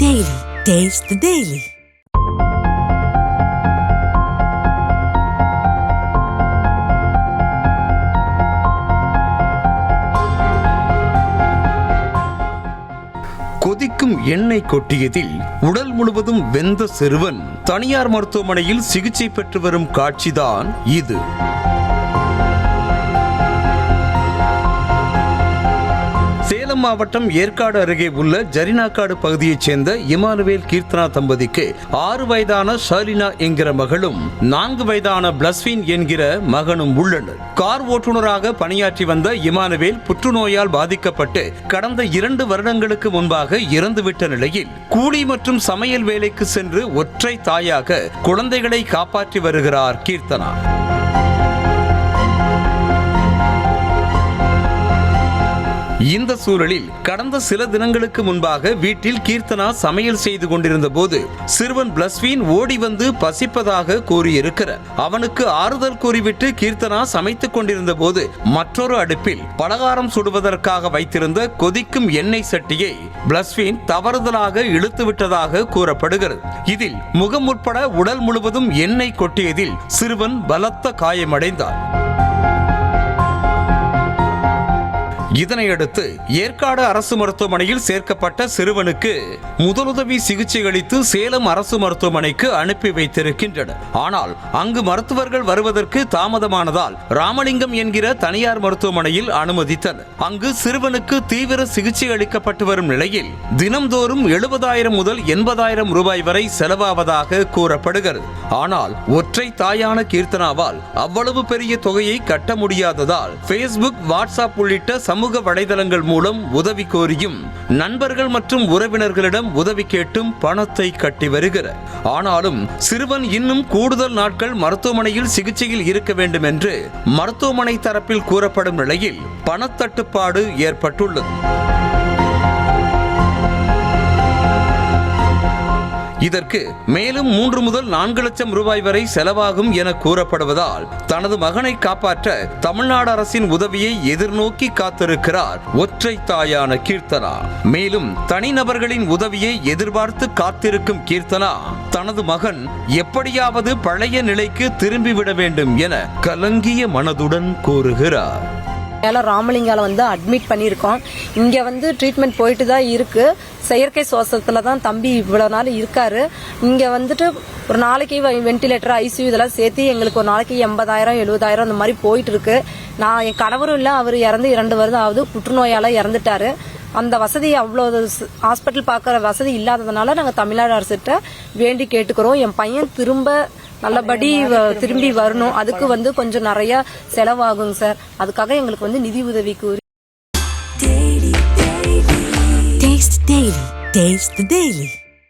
Daily. Taste the Daily. கொதிக்கும் எண்ணெய் கொட்டியதில் உடல் முழுவதும் வெந்த சிறுவன் தனியார் மருத்துவமனையில் சிகிச்சை பெற்று வரும் காட்சிதான் இது. சேலம் மாவட்டம் ஏற்காடு அருகே உள்ள ஜரினாக்காடு பகுதியைச் சேர்ந்த இமானுவேல் கீர்த்தனா தம்பதிக்கு 6 வயதான ஷர்லினா என்கிற மகளும் 4 வயதான பிளஸ்வின் என்கிற மகனும் உள்ளனர். கார் ஓட்டுநராக பணியாற்றி வந்த இமானுவேல் புற்றுநோயால் பாதிக்கப்பட்டு கடந்த 2 வருடங்களுக்கு முன்பாக இறந்துவிட்ட நிலையில் கூலி மற்றும் சமையல் வேலைக்கு சென்று ஒற்றை தாயாக குழந்தைகளை காப்பாற்றி வருகிறார் கீர்த்தனா. இந்த சூழலில் கடந்த சில தினங்களுக்கு முன்பாக வீட்டில் கீர்த்தனா சமையல் செய்து கொண்டிருந்த போது சிறுவன் பிளஸ்வின் ஓடி வந்து பசிப்பதாக கூறியிருக்கிறார். அவனுக்கு ஆறுதல் கூறிவிட்டு கீர்த்தனா சமைத்துக் கொண்டிருந்த போது மற்றொரு அடுப்பில் பலகாரம் சுடுவதற்காக வைத்திருந்த கொதிக்கும் எண்ணெய் சட்டியை பிளஸ்வின் தவறுதலாக இழுத்து விட்டதாக கூறப்படுகிறது. இதில் முகம் உட்பட உடல் முழுவதும் எண்ணெய் கொட்டியதில் சிறுவன் பலத்த காயமடைந்தார். இதனையடுத்து ஏற்காடு அரசு மருத்துவமனையில் சேர்க்கப்பட்ட சிறுவனுக்கு முதலுதவி சிகிச்சை அளித்து சேலம் அரசு மருத்துவமனைக்கு அனுப்பி வைத்திருக்கின்றனர். ஆனால் அங்கு மருத்துவர்கள் வருவதற்கு தாமதமானதால் ராமலிங்கம் என்கிற தனியார் மருத்துவமனையில் அனுமதித்தனர். அங்கு சிறுவனுக்கு தீவிர சிகிச்சை அளிக்கப்பட்டு வரும் நிலையில் தினம்தோறும் 70,000 முதல் 80,000 ரூபாய் வரை செலவாவதாக கூறப்படுகிறது. ஆனால் ஒற்றை தாயான கீர்த்தனாவால் அவ்வளவு பெரிய தொகையை கட்ட முடியாததால் Facebook, வாட்ஸ்அப் உள்ளிட்ட சமூக வலைதளங்கள் மூலம் உதவி கோரியும் நண்பர்கள் மற்றும் உறவினர்களிடம் உதவி கேட்டும் பணத்தை கட்டி வருகிறார். ஆனாலும் சிறுவன் இன்னும் கூடுதல் நாட்கள் மருத்துவமனையில் சிகிச்சையில் இருக்க வேண்டும் என்று மருத்துவமனை தரப்பில் கூறப்படும் நிலையில் பணத்தட்டுப்பாடு ஏற்பட்டுள்ளது. இதற்கு மேலும் 3 முதல் 4 லட்சம் ரூபாய் வரை செலவாகும் என கூறப்படுவதால் தனது மகனை காப்பாற்ற தமிழ்நாடு அரசின் உதவியை எதிர்நோக்கி காத்திருக்கிறார் ஒற்றை தாயான கீர்த்தனா. மேலும் தனிநபர்களின் உதவியை எதிர்பார்த்து காத்திருக்கும் கீர்த்தனா தனது மகன் எப்படியாவது பழைய நிலைக்கு திரும்பிவிட வேண்டும் என கலங்கிய மனதுடன் கூறுகிறார். ராமலிங்கால அட்மிட் பண்ணியிருக்கோம். இங்க ட்ரீட்மெண்ட் போயிட்டு தான் இருக்கு. செயற்கை சுவாசத்துல தான் தம்பி இவ்வளவு நாள் இருக்காரு. இங்க ஒரு நாளைக்கு வென்டிலேட்டர், ICU இதெல்லாம் சேர்த்து எங்களுக்கு ஒரு நாளைக்கு 80,000 70,000 அந்த மாதிரி போயிட்டு இருக்கு. நான் என் கணவரும் இல்ல, அவர் இறந்து 2 வருடம் ஆகுது. புற்றுநோயால இறந்துட்டாரு. அந்த வசதி அவ்வளவு ஹாஸ்பிட்டல் பார்க்கற வசதி இல்லாததுனால நாங்க தமிழ்நாடு அரசிட்ட வேண்டி கேட்டுக்கிறோம். என் பையன் நல்லபடி திரும்பி வரணும். அதுக்கு கொஞ்சம் நிறைய செலவாகுங்க சார். அதுக்காக எங்களுக்கு நிதி உதவி கூறி. Taste the Daily.